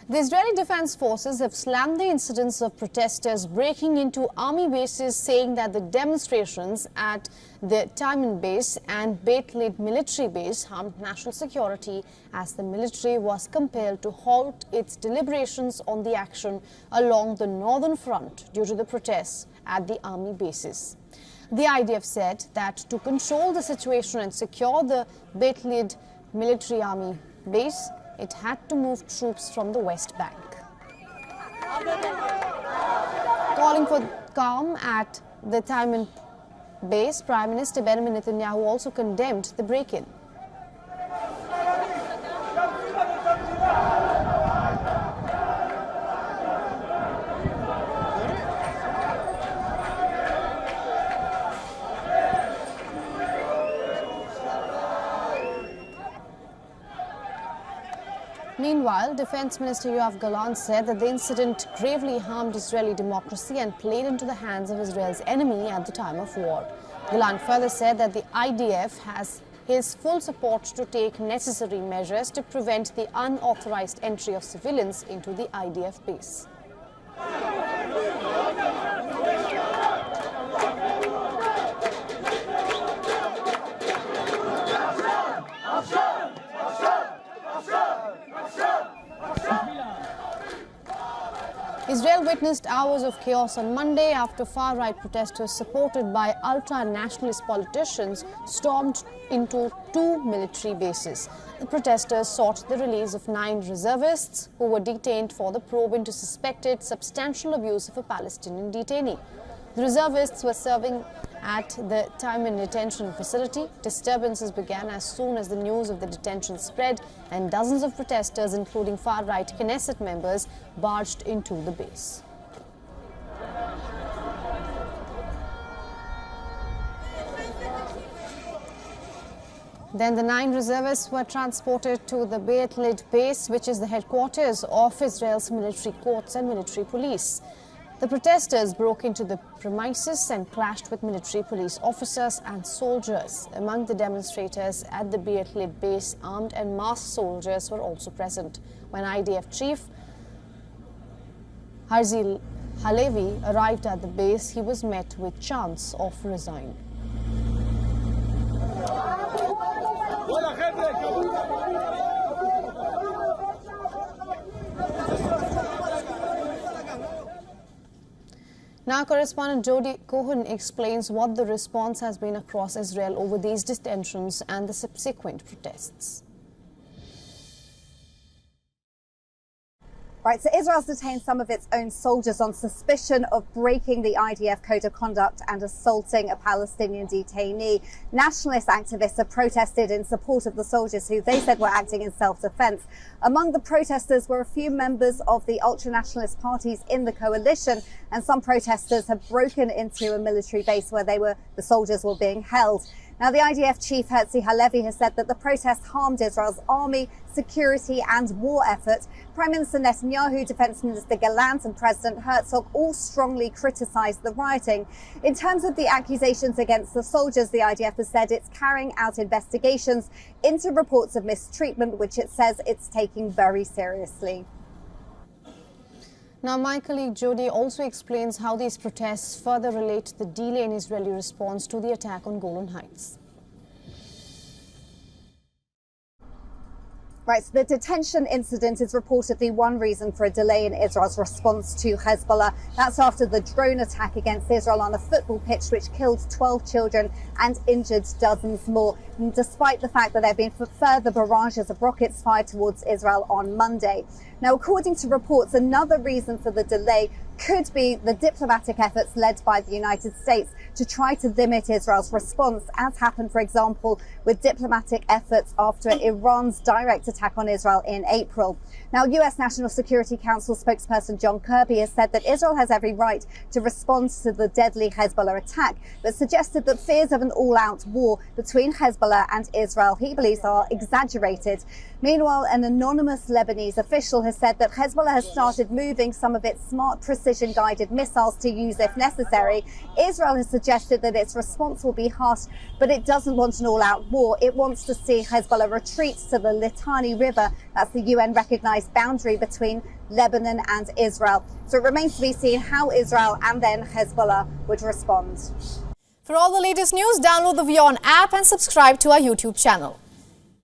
The Israeli Defense Forces have slammed the incidents of protesters breaking into army bases, saying that the demonstrations at the Teiman base and Beit Lid military base harmed national security, as the military was compelled to halt its deliberations on the action along the northern front due to the protests at the army bases. The IDF said that to control the situation and secure the Beit Lid military army base, it had to move troops from the West Bank. Calling for calm at the Teiman base, Prime Minister Benjamin Netanyahu also condemned the break-in. Meanwhile, Defense Minister Yoav Gallant said that the incident gravely harmed Israeli democracy and played into the hands of Israel's enemy at the time of war. Gallant further said that the IDF has his full support to take necessary measures to prevent the unauthorized entry of civilians into the IDF base. Israel witnessed hours of chaos on Monday after far-right protesters supported by ultra-nationalist politicians stormed into two military bases. The protesters sought the release of 9 reservists who were detained for the probe into suspected substantial abuse of a Palestinian detainee. The reservists were serving at the Teiman detention facility. Disturbances began as soon as the news of the detention spread, and dozens of protesters, including far-right Knesset members, barged into the base. Then the 9 reservists were transported to the Beit Lid base, which is the headquarters of Israel's military courts and military police. The protesters broke into the premises and clashed with military police officers and soldiers. Among the demonstrators at the Beit Lid base, armed and masked soldiers were also present. When IDF chief Herzi Halevi arrived at the base, he was met with chants of resign. Now correspondent Jody Cohen explains what the response has been across Israel over these detentions and the subsequent protests. Right, so Israel's detained some of its own soldiers on suspicion of breaking the IDF code of conduct and assaulting a Palestinian detainee. Nationalist activists have protested in support of the soldiers, who they said were acting in self-defense. Among the protesters were a few members of the ultra-nationalist parties in the coalition, and some protesters have broken into a military base where the soldiers were being held. Now, the IDF chief, Herzi Halevi, has said that the protests harmed Israel's army, security and war effort. Prime Minister Netanyahu, Defense Minister Gallant and President Herzog all strongly criticised the rioting. In terms of the accusations against the soldiers, the IDF has said it's carrying out investigations into reports of mistreatment, which it says it's taking very seriously. Now, my colleague Jody also explains how these protests further relate to the delay in Israeli response to the attack on Golan Heights. Right, so the detention incident is reportedly one reason for a delay in Israel's response to Hezbollah. That's after the drone attack against Israel on a football pitch, which killed 12 children and injured dozens more, and despite the fact that there have been further barrages of rockets fired towards Israel on Monday. Now, according to reports, another reason for the delay could be the diplomatic efforts led by the United States to try to limit Israel's response, as happened, for example, with diplomatic efforts after Iran's direct attack on Israel in April. Now, US National Security Council spokesperson John Kirby has said that Israel has every right to respond to the deadly Hezbollah attack, but suggested that fears of an all-out war between Hezbollah and Israel, he believes, are exaggerated. Meanwhile, an anonymous Lebanese official has said that Hezbollah has started moving some of its smart precision-guided missiles to use if necessary. Israel has suggested that its response will be harsh, but it doesn't want an all-out war. It wants to see Hezbollah retreat to the Litani River. That's the UN-recognized boundary between Lebanon and Israel. So it remains to be seen how Israel and then Hezbollah would respond. For all the latest news, download the WION app and subscribe to our YouTube channel.